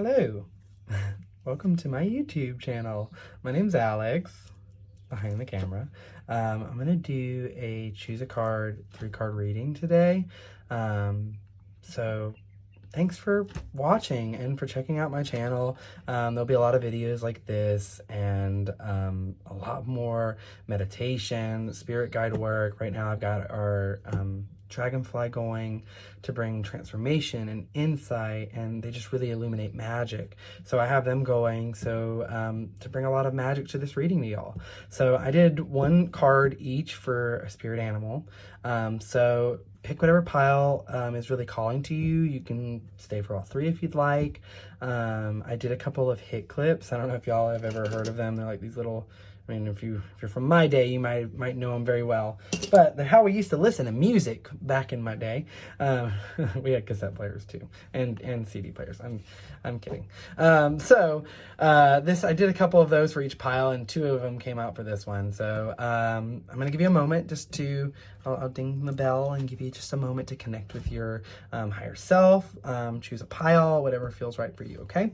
Hello, welcome to my YouTube channel. My name's Alex, behind the camera. I'm gonna do a choose a card, 3-card reading today. So thanks for watching and for checking out my channel. There'll be a lot of videos like this and a lot more meditation, spirit guide work. Right now I've got our dragonfly going to bring transformation and insight, and they just really illuminate magic. So I have them going to bring a lot of magic to this reading to y'all. So I did 1 card each for a spirit animal. So pick whatever pile is really calling to you. You can stay for all 3 if you'd like. I did a couple of hit clips. I don't know if y'all have ever heard of them. They're like these little, I mean, if you're from my day, you might know them very well. But they're how we used to listen to music back in my day. We had cassette players too, and CD players. I'm kidding. This I did a couple of those for each pile, and 2 of them came out for this one. So I'm gonna give you a moment just to, I'll ding the bell and give you just a moment to connect with your higher self. Choose a pile, whatever feels right for you. Okay.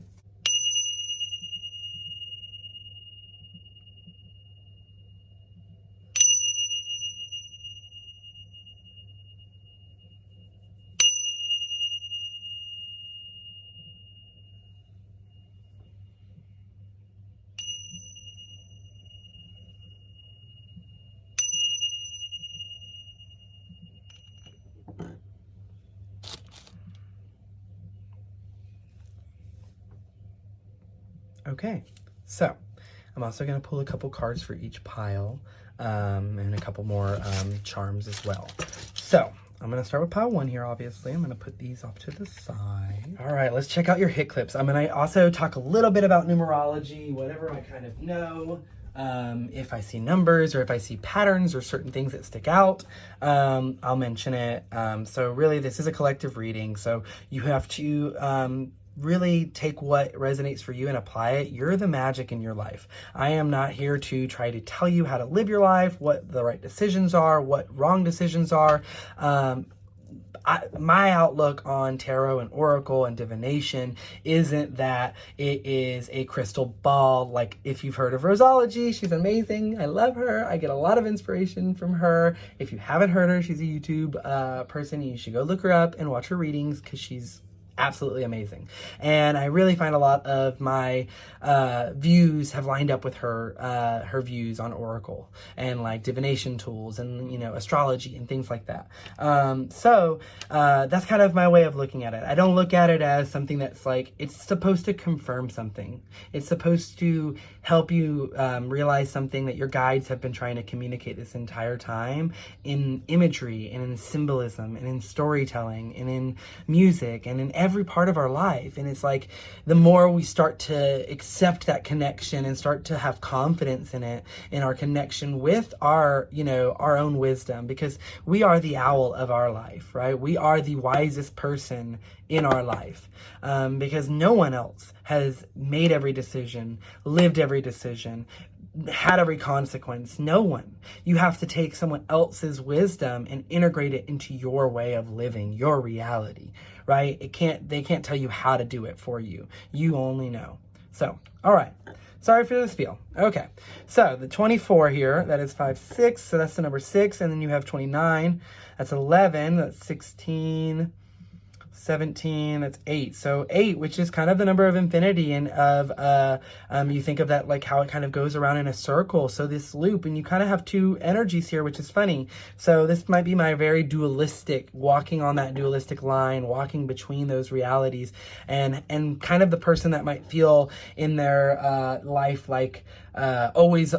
Okay, so I'm also going to pull a couple cards for each pile and a couple more charms as well. So I'm going to start with pile 1 here, obviously. I'm going to put these off to the side. All right, let's check out your hit clips. I'm going to also talk a little bit about numerology, whatever I kind of know. If I see numbers or if I see patterns or certain things that stick out, I'll mention it. So really, this is a collective reading. So you have to really take what resonates for you and apply it. You're the magic in your life. I am not here to try to tell you how to live your life, what the right decisions are, what wrong decisions are. My outlook on tarot and oracle and divination isn't that it is a crystal ball. Like, if you've heard of Rosology, she's amazing. I love her. I get a lot of inspiration from her. If you haven't heard her, she's a YouTube person. You should go look her up and watch her readings because she's absolutely amazing. And I really find a lot of my views have lined up with her views on oracle and like divination tools and, you know, astrology and things like that. That's kind of my way of looking at it. I don't look at it as something that's like, it's supposed to confirm something. It's supposed to help you realize something that your guides have been trying to communicate this entire time in imagery and in symbolism and in storytelling and in music and in every part of our life. And it's like, the more we start to accept that connection and start to have confidence in it, in our connection with our, you know, our own wisdom, because we are the owl of our life, right? We are the wisest person in our life, because no one else has made every decision, lived every decision, had every consequence. No one. You have to take someone else's wisdom and integrate it into your way of living, your reality, right? They can't tell you how to do it for you. You only know. So, all right. Sorry for the spiel. Okay. So the 24 here, that is 5, 6. So that's the number 6. And then you have 29. That's 11. That's 16. 17, that's 8. So 8, which is kind of the number of infinity, and of you think of that like how it kind of goes around in a circle. So this loop, and you kind of have 2 energies here, which is funny. So this might be my very dualistic, walking on that dualistic line, walking between those realities, and kind of the person that might feel in their life like always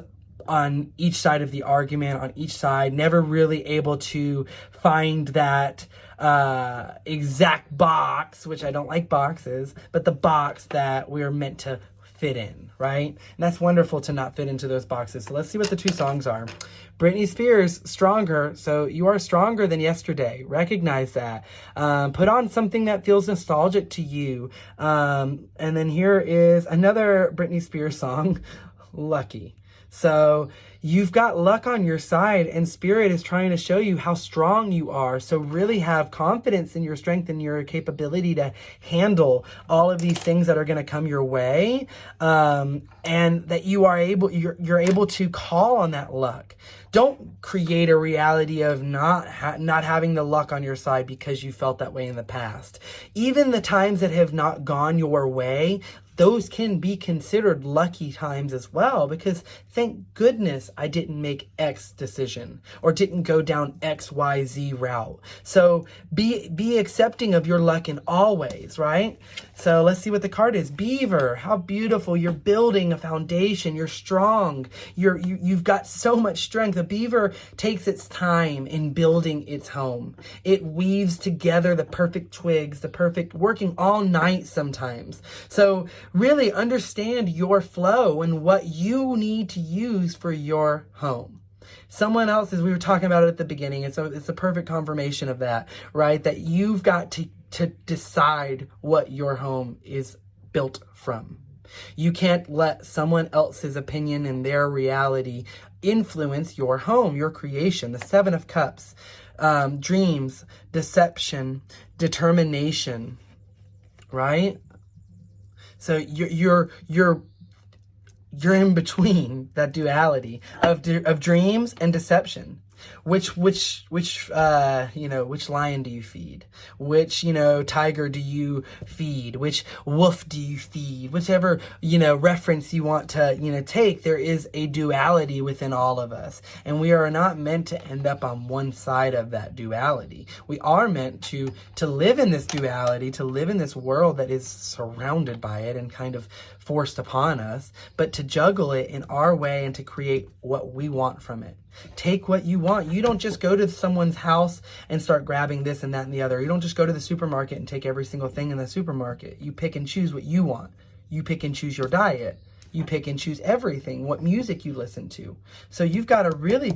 on each side of the argument, on each side, never really able to find that exact box, which I don't like boxes, but the box that we're meant to fit in, right? And that's wonderful to not fit into those boxes. So let's see what the 2 songs are. Britney Spears, Stronger. So you are stronger than yesterday. Recognize that. Put on something that feels nostalgic to you. And then here is another Britney Spears song, Lucky. So you've got luck on your side, and Spirit is trying to show you how strong you are. So really have confidence in your strength and your capability to handle all of these things that are going to come your way, and that you're able to call on that luck. Don't create a reality of not having the luck on your side because you felt that way in the past. Even the times that have not gone your way, those can be considered lucky times as well, because thank goodness I didn't make X decision or didn't go down XYZ route. So be accepting of your luck in all ways, right? So let's see what the card is. Beaver, how beautiful. You're building a foundation. You're strong. You've got so much strength. A beaver takes its time in building its home. It weaves together the perfect twigs, working all night sometimes. So really understand your flow and what you need to use for your home. Someone else, as we were talking about it at the beginning, it's a perfect confirmation of that, right? That you've got to decide what your home is built from. You can't let someone else's opinion and their reality influence your home, your creation. The Seven of Cups, dreams, deception, determination, right? So you're in between that duality of dreams and deception. Which lion do you feed? Which, tiger do you feed? Which wolf do you feed? Whichever, reference you want to, take, there is a duality within all of us. And we are not meant to end up on one side of that duality. We are meant to live in this duality, to live in this world that is surrounded by it and kind of forced upon us, but to juggle it in our way and to create what we want from it. Take what you want. You don't just go to someone's house and start grabbing this and that and the other. You don't just go to the supermarket and take every single thing in the supermarket. You pick and choose what you want. You pick and choose your diet. You pick and choose everything, what music you listen to. So you've got to really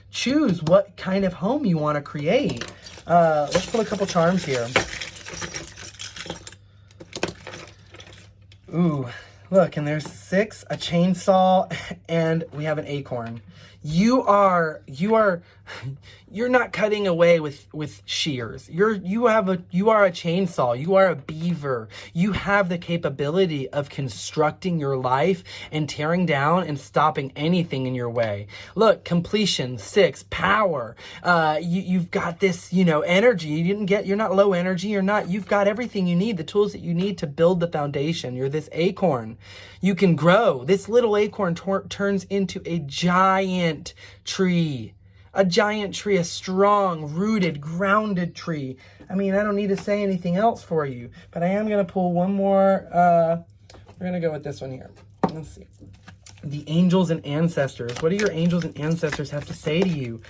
choose what kind of home you want to create. Let's pull a couple charms here. Ooh, look, and there's 6, a chainsaw, and we have an acorn. You're not cutting away with shears. You are a chainsaw. You are a beaver. You have the capability of constructing your life and tearing down and stopping anything in your way. Look, completion, 6, power. You've got this, energy. You're not low energy. You've got everything you need, the tools that you need to build the foundation. You're this acorn. You can grow. This little acorn turns into a giant tree. A giant tree, a strong, rooted, grounded tree. I mean, I don't need to say anything else for you, but I am going to pull one more. We're going to go with this one here. Let's see. The angels and ancestors. What do your angels and ancestors have to say to you?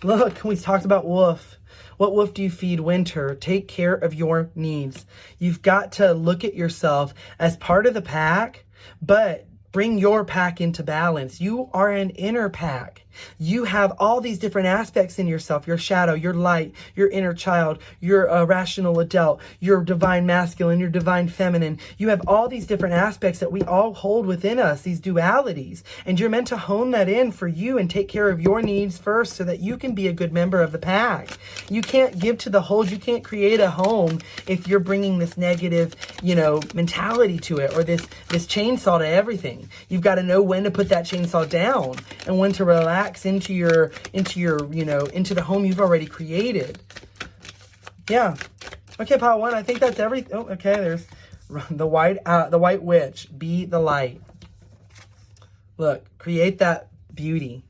Look, we talked about wolf. What wolf do you feed? Winter. Take care of your needs. You've got to look at yourself as part of the pack, but bring your pack into balance. You are an inner pack. You have all these different aspects in yourself, your shadow, your light, your inner child, your rational adult, your divine masculine, your divine feminine. You have all these different aspects that we all hold within us, these dualities. And you're meant to hone that in for you and take care of your needs first so that you can be a good member of the pack. You can't give to the whole. You can't create a home if you're bringing this negative, mentality to it, or this chainsaw to everything. You've got to know when to put that chainsaw down and when to relax into the home you've already created. Yeah. Okay, pile 1. I think that's everything. Oh, okay. There's the white witch. Be the light. Look, create that beauty.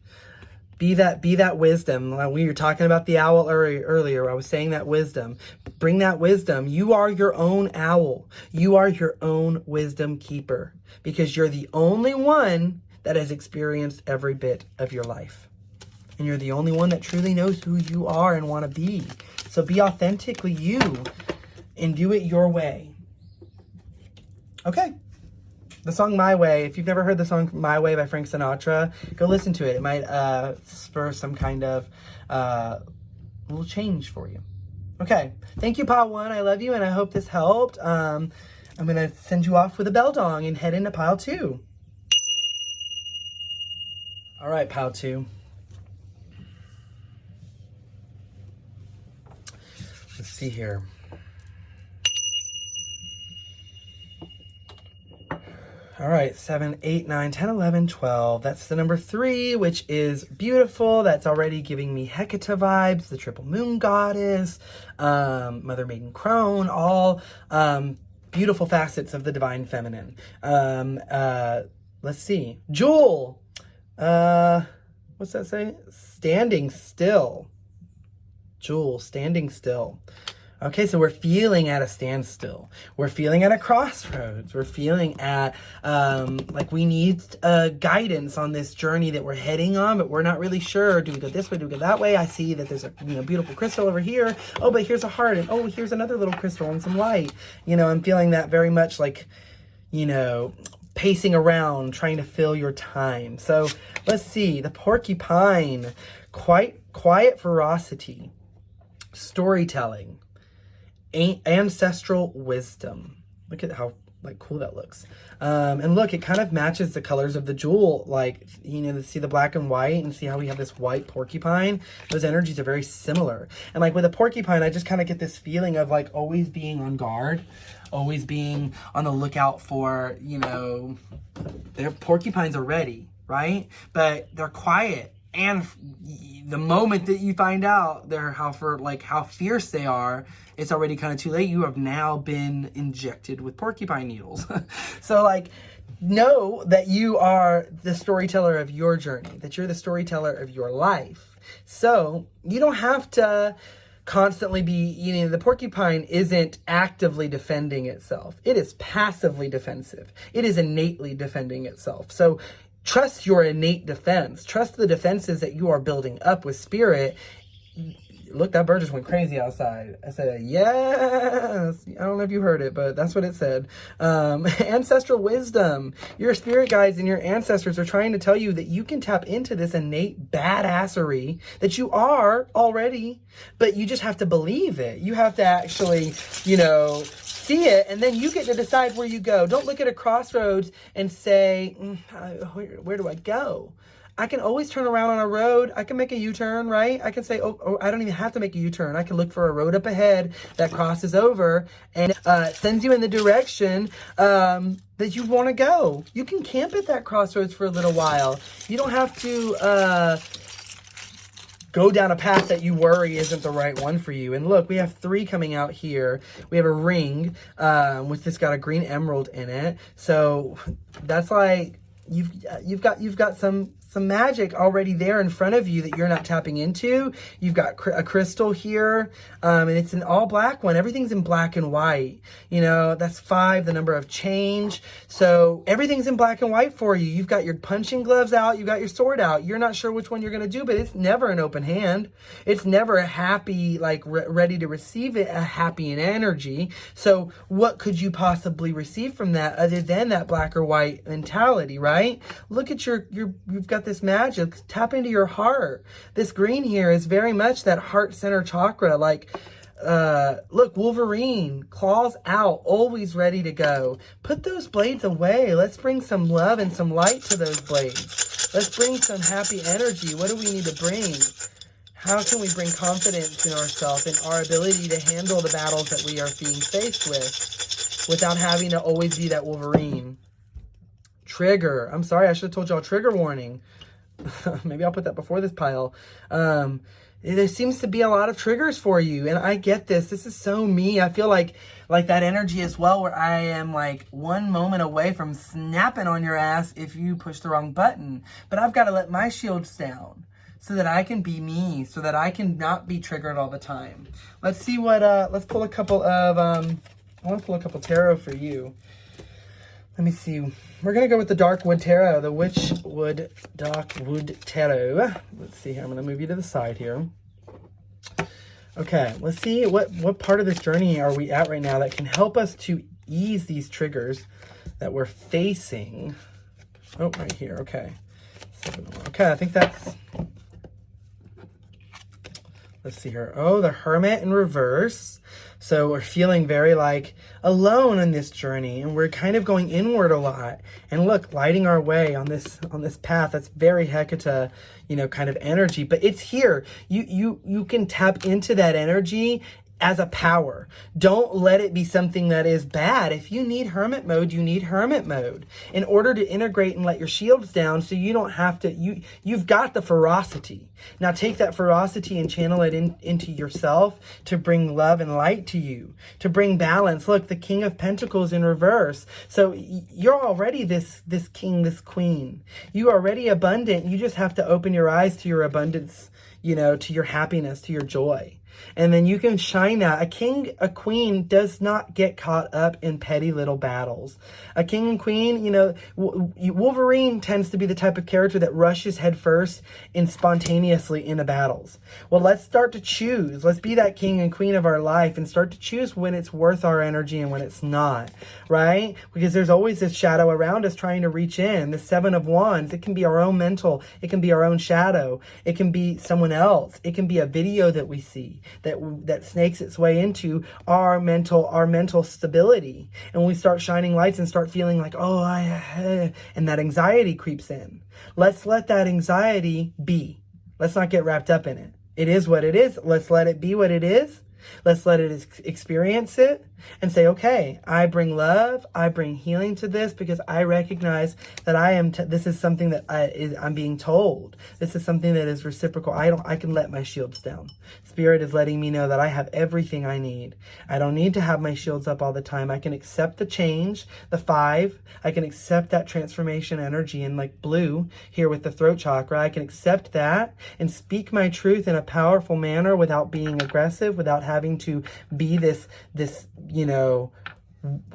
Be that wisdom. We were talking about the owl earlier. I was saying that wisdom. Bring that wisdom. You are your own owl. You are your own wisdom keeper, because you're the only one that has experienced every bit of your life. And you're the only one that truly knows who you are and want to be. So be authentically you and do it your way. Okay. The song My Way. If you've never heard the song My Way by Frank Sinatra, go listen to it. It might spur some kind of little change for you. Okay. Thank you, pile 1. I love you, and I hope this helped. I'm going to send you off with a bell dong and head into pile 2. All right, Pal 2. Let's see here. All right, 7, 8, 9, 10, 11, 12. That's the number 3, which is beautiful. That's already giving me Hecate vibes, the triple moon goddess, Mother Maiden Crone, all beautiful facets of the divine feminine. Let's see. Jewel. What's that say? Standing still. Jewel, standing still. Okay, so we're feeling at a standstill. We're feeling at a crossroads. We're feeling at, like we need guidance on this journey that we're heading on, but we're not really sure. Do we go this way? Do we go that way? I see that there's a beautiful crystal over here. Oh, but here's a heart. And oh, here's another little crystal and some light. I'm feeling that very much like, pacing around, trying to fill your time. So let's see. The porcupine, quiet ferocity, storytelling, ancestral wisdom. Look at how cool that looks. And look, it kind of matches the colors of the jewel. See the black and white and see how we have this white porcupine. Those energies are very similar. And with a porcupine, I just kind of get this feeling of always being on guard, always being on the lookout for, their porcupines are ready, right? But they're quiet. And the moment that you find out how fierce they are, it's already kind of too late. You have now been injected with porcupine needles. So know that you are the storyteller of your journey, that you're the storyteller of your life. So you don't have to constantly be, the porcupine isn't actively defending itself. It is passively defensive. It is innately defending itself. So trust your innate defense. Trust the defenses that you are building up with spirit. Look, that bird just went crazy outside. I said, yes. I don't know if you heard it, but that's what it said. Ancestral wisdom. Your spirit guides and your ancestors are trying to tell you that you can tap into this innate badassery that you are already, but you just have to believe it. You have to actually, see it, and then you get to decide where you go. Don't look at a crossroads and say, where do I go? I can always turn around on a road. I can make a U-turn, right? I can say, oh, I don't even have to make a U-turn. I can look for a road up ahead that crosses over and sends you in the direction that you want to go. You can camp at that crossroads for a little while. You don't have to go down a path that you worry isn't the right one for you. And look, we have 3 coming out here. We have a ring with this got a green emerald in it. So that's you've got some magic already there in front of you that you're not tapping into. You've got a crystal here, and it's an all black one. Everything's in black and white. That's 5, the number of change. So everything's in black and white for you. You've got your punching gloves out. You've got your sword out. You're not sure which one you're going to do, but it's never an open hand. It's never a happy, ready to receive it, a happy in energy. So what could you possibly receive from that other than that black or white mentality, right? Look at you've got this magic. Tap into your heart. This green here is very much that heart center chakra. Look, Wolverine, claws out, always ready to go. Put those blades away. Let's bring some love and some light to those blades. Let's bring some happy energy. What do we need to bring? How can we bring confidence in ourselves and our ability to handle the battles that we are being faced with without having to always be that Wolverine? Trigger. I'm sorry, I should have told y'all trigger warning. Maybe I'll put that before this pile. There seems to be a lot of triggers for you, and I get this. This is so me. I feel like that energy as well, where I am one moment away from snapping on your ass if you push the wrong button. But I've got to let my shields down so that I can be me, so that I can not be triggered all the time. Let's see what, let's pull a couple of, I want to pull a couple tarot for you. Let me see. We're going to go with the Dark Wood Tarot, the Witchwood Dark Wood Tarot. Let's see here. I'm going to move you to the side here. Okay, let's see what part of this journey are we at right now that can help us to ease these triggers that we're facing. Oh, right here. Okay. Okay, I think that's... Let's see here. Oh, the Hermit in reverse. So we're feeling very like alone in this journey, and we're kind of going inward a lot. And look, lighting our way on this path. That's very Hecate, kind of energy. But it's here. You can tap into that energy as a power. Don't let it be something that is bad. If you need hermit mode, you need hermit mode in order to integrate and let your shields down, so you don't have to, you've got the ferocity. Now take that ferocity and channel it into yourself to bring love and light to you, to bring balance. Look, the King of Pentacles in reverse. So you're already this king, this queen. You are already abundant. You just have to open your eyes to your abundance, to your happiness, to your joy. And then you can shine that. A queen does not get caught up in petty little battles. A king and queen, Wolverine tends to be the type of character that rushes headfirst and spontaneously into battles. Well, let's start to choose. Let's be that king and queen of our life and start to choose when it's worth our energy and when it's not, right? Because there's always this shadow around us trying to reach in. The Seven of Wands, it can be our own mental. It can be our own shadow. It can be someone else. It can be a video that we see that snakes its way into our mental stability. And when we start shining lights and start feeling like, and that anxiety creeps in. Let's let that anxiety be. Let's not get wrapped up in it. It is what it is. Let's let it be what it is. Let's let it experience it and say, okay, I bring love, I bring healing to this because I recognize that this is something that I'm being told. This is something that is reciprocal. I can let my shields down. Spirit is letting me know that I have everything I need. I don't need to have my shields up all the time. I can accept the change, the 5. I can accept that transformation energy in like blue here with the throat chakra. I can accept that and speak my truth in a powerful manner without being aggressive, without having to be this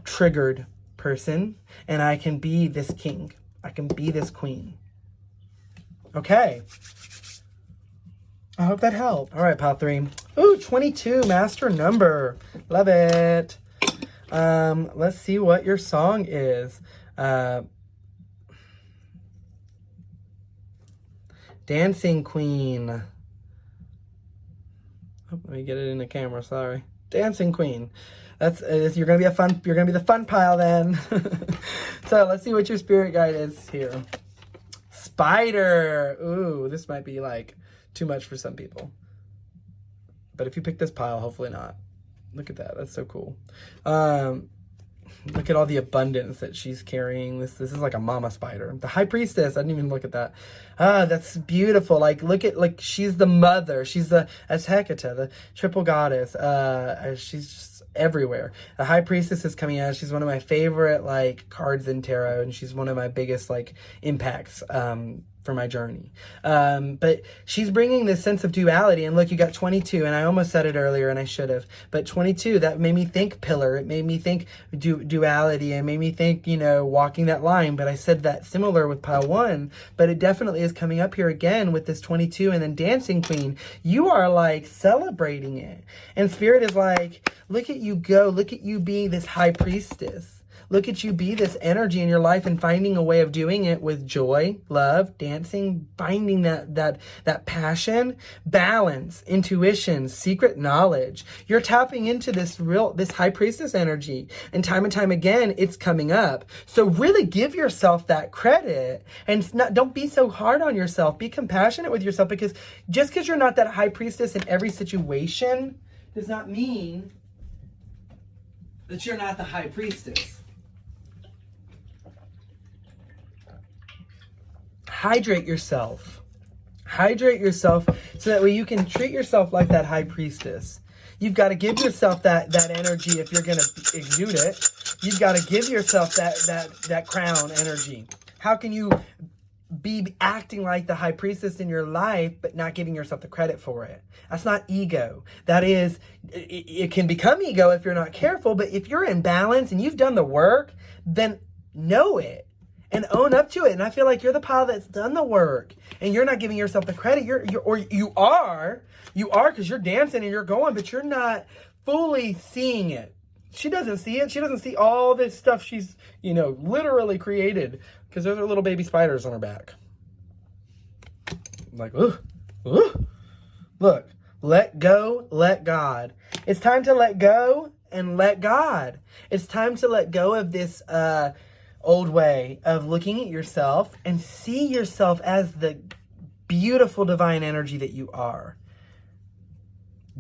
triggered person. And I can be this king. I can be this queen. Okay. I hope that helped. All right, pile 3. Ooh, 22, master number. Love it. Let's see what your song is. Dancing Queen. Oh, let me get it in the camera, sorry. Dancing Queen. You're gonna be the fun pile then. So let's see what your spirit guide is here. Spider. Ooh, this might be like too much for some people. But if you pick this pile, hopefully not. Look at that. That's so cool. Look at all the abundance that she's carrying. This is like a mama spider. The High Priestess. I didn't even look at that. That's beautiful. Like she's the mother. She's as Hecate, the triple goddess. She's just everywhere. The High Priestess is coming out. She's one of my favorite cards in tarot, and she's one of my biggest impacts for my journey. But she's bringing this sense of duality. And look, you got 22, and I almost said it earlier and I should have, but 22, that made me think pillar. It made me think duality. It made me think, walking that line. But I said that similar with pile 1, but it definitely is coming up here again with this 22 and then Dancing Queen. You are celebrating it. And Spirit is look at you go. Look at you being this High Priestess. Look at you be this energy in your life and finding a way of doing it with joy, love, dancing, finding that passion, balance, intuition, secret knowledge. You're tapping into this High Priestess energy, and time again, it's coming up. So really give yourself that credit, and don't be so hard on yourself. Be compassionate with yourself, because just because you're not that High Priestess in every situation does not mean that you're not the High Priestess. Hydrate yourself so that way you can treat yourself like that High Priestess. You've got to give yourself that energy if you're going to exude it. You've got to give yourself that crown energy. How can you be acting like the High Priestess in your life but not giving yourself the credit for it? That's not ego. That is, it can become ego if you're not careful, but if you're in balance and you've done the work, then know it and own up to it. And I feel like you're the pile that's done the work, and you're not giving yourself the credit. You are because you're dancing and you're going, but you're not fully seeing it. She doesn't see it. She doesn't see all this stuff she's, literally created, because those are little baby spiders on her back. Ooh. Look, Let go, let God. It's time to let go and let God. It's time to let go of this old way of looking at yourself and see yourself as the beautiful divine energy that you are.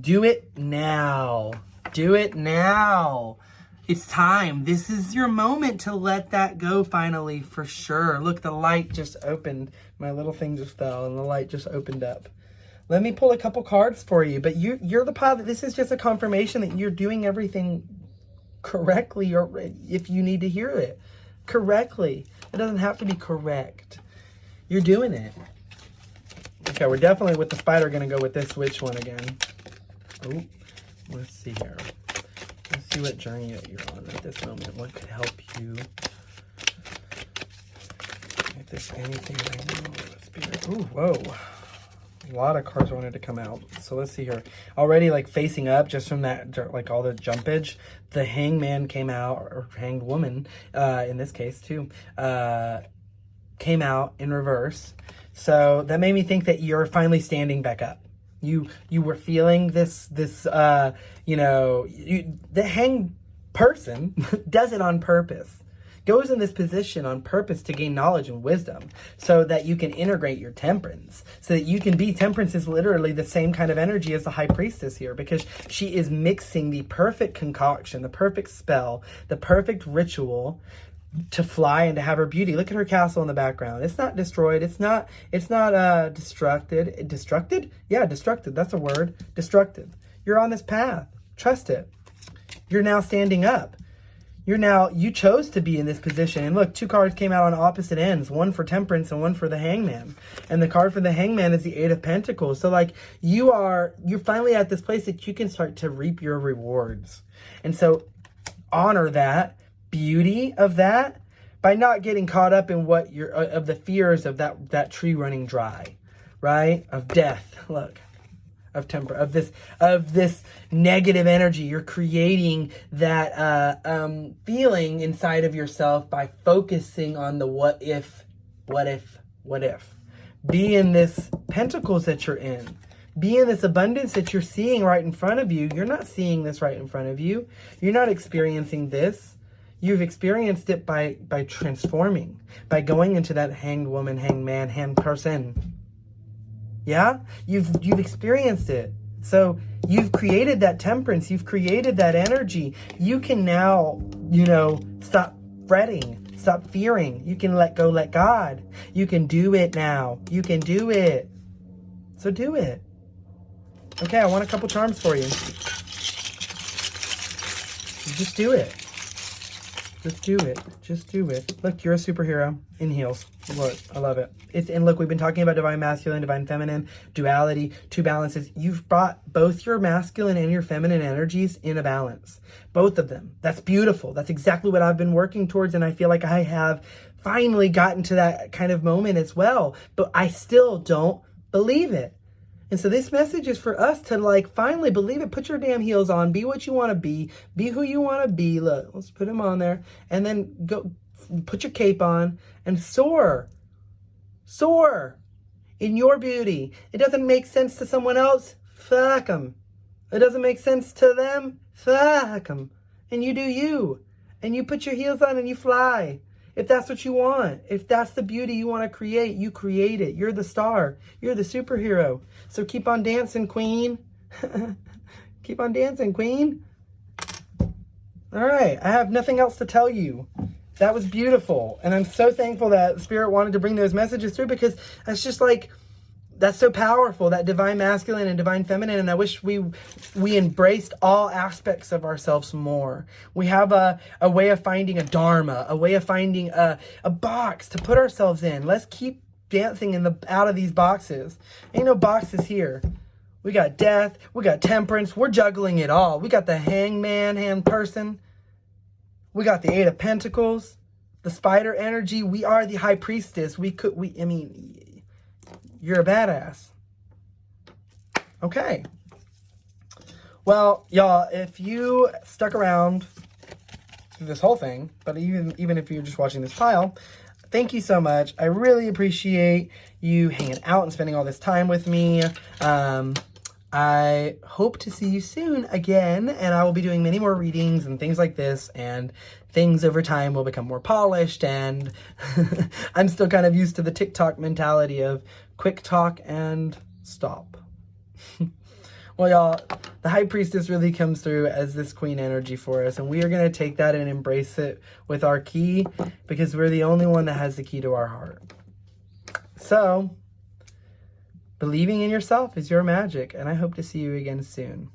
Do it now. Do it now. It's time. This is your moment to let that go finally, for sure. Look, the light just opened. My little thing just fell and the light just opened up. Let me pull a couple cards for you, but you're the pilot. This is just a confirmation that you're doing everything correctly, or if you need to hear it correctly. It doesn't have to be correct. You're doing it. Okay, we're definitely with the spider going to go with this witch one again. Oh, let's see here. Let's see what journey that you're on at this moment. What could help you? If there's anything I know, spirit. Ooh, whoa. A lot of cards wanted to come out. So let's see here. Already like facing up just from that, like all the jumpage, the hangman came out, or hanged woman, in this case too, came out in reverse. So that made me think that you're finally standing back up. You were feeling this the hanged person does it on purpose. Goes in this position on purpose to gain knowledge and wisdom so that you can integrate your temperance, so that you can be, temperance is literally the same kind of energy as the high priestess here, because she is mixing the perfect concoction, the perfect spell, the perfect ritual to fly and to have her beauty. Look at her castle in the background. It's not destroyed. It's not destructed. Destructed? Yeah, destructed. That's a word. Destructive. You're on this path. Trust it. You're now standing up. You chose to be in this position. And look, two cards came out on opposite ends, one for temperance and one for the hangman. And the card for the hangman is the Eight of Pentacles. So like you're finally at this place that you can start to reap your rewards. And so honor that beauty of that by not getting caught up in what of the fears of that tree running dry, right? Of death. Look. Of this negative energy. You're creating that feeling inside of yourself by focusing on the what if. Be in this pentacles that you're in. Be in this abundance that you're seeing right in front of you. You're not seeing this right in front of you. You're not experiencing this. You've experienced it by transforming, by going into that hanged woman, hanged man, hanged person. Yeah, you've experienced it. So you've created that temperance. You've created that energy. You can now, stop fretting, stop fearing. You can let go, let God. You can do it now. You can do it. So do it. Okay, I want a couple charms for you. Just do it. Just do it. Just do it. Look, you're a superhero in heels. Look, I love it. And look, we've been talking about divine masculine, divine feminine, duality, two balances. You've brought both your masculine and your feminine energies in a balance. Both of them. That's beautiful. That's exactly what I've been working towards, and I feel like I have finally gotten to that kind of moment as well. But I still don't believe it. And so this message is for us to finally believe it. Put your damn heels on. Be what you want to be. Be who you want to be. Look, let's put them on there. And then go put your cape on and soar. Soar in your beauty. It doesn't make sense to someone else. Fuck them. It doesn't make sense to them. Fuck them. And you do you. And you put your heels on and you fly. If that's what you want, if that's the beauty you want to create, you create it. You're the star. You're the superhero. So keep on dancing, queen. Keep on dancing, queen. All right. I have nothing else to tell you. That was beautiful. And I'm so thankful that Spirit wanted to bring those messages through, because it's just that's so powerful, that divine masculine and divine feminine. And I wish we embraced all aspects of ourselves more. We have a way of finding a dharma, a way of finding a box to put ourselves in. Let's keep dancing out of these boxes. Ain't no boxes here. We got death. We got temperance. We're juggling it all. We got the hangman, hand person. We got the Eight of Pentacles, the spider energy. We are the high priestess. You're a badass. Okay. Well, y'all, if you stuck around through this whole thing, but even if you're just watching this pile, thank you so much. I really appreciate you hanging out and spending all this time with me. I hope to see you soon again, and I will be doing many more readings and things like this, and things over time will become more polished, and I'm still kind of used to the TikTok mentality of quick talk and stop. Well, y'all, the High Priestess really comes through as this queen energy for us, and we are going to take that and embrace it with our key, because we're the only one that has the key to our heart. So, believing in yourself is your magic, and I hope to see you again soon.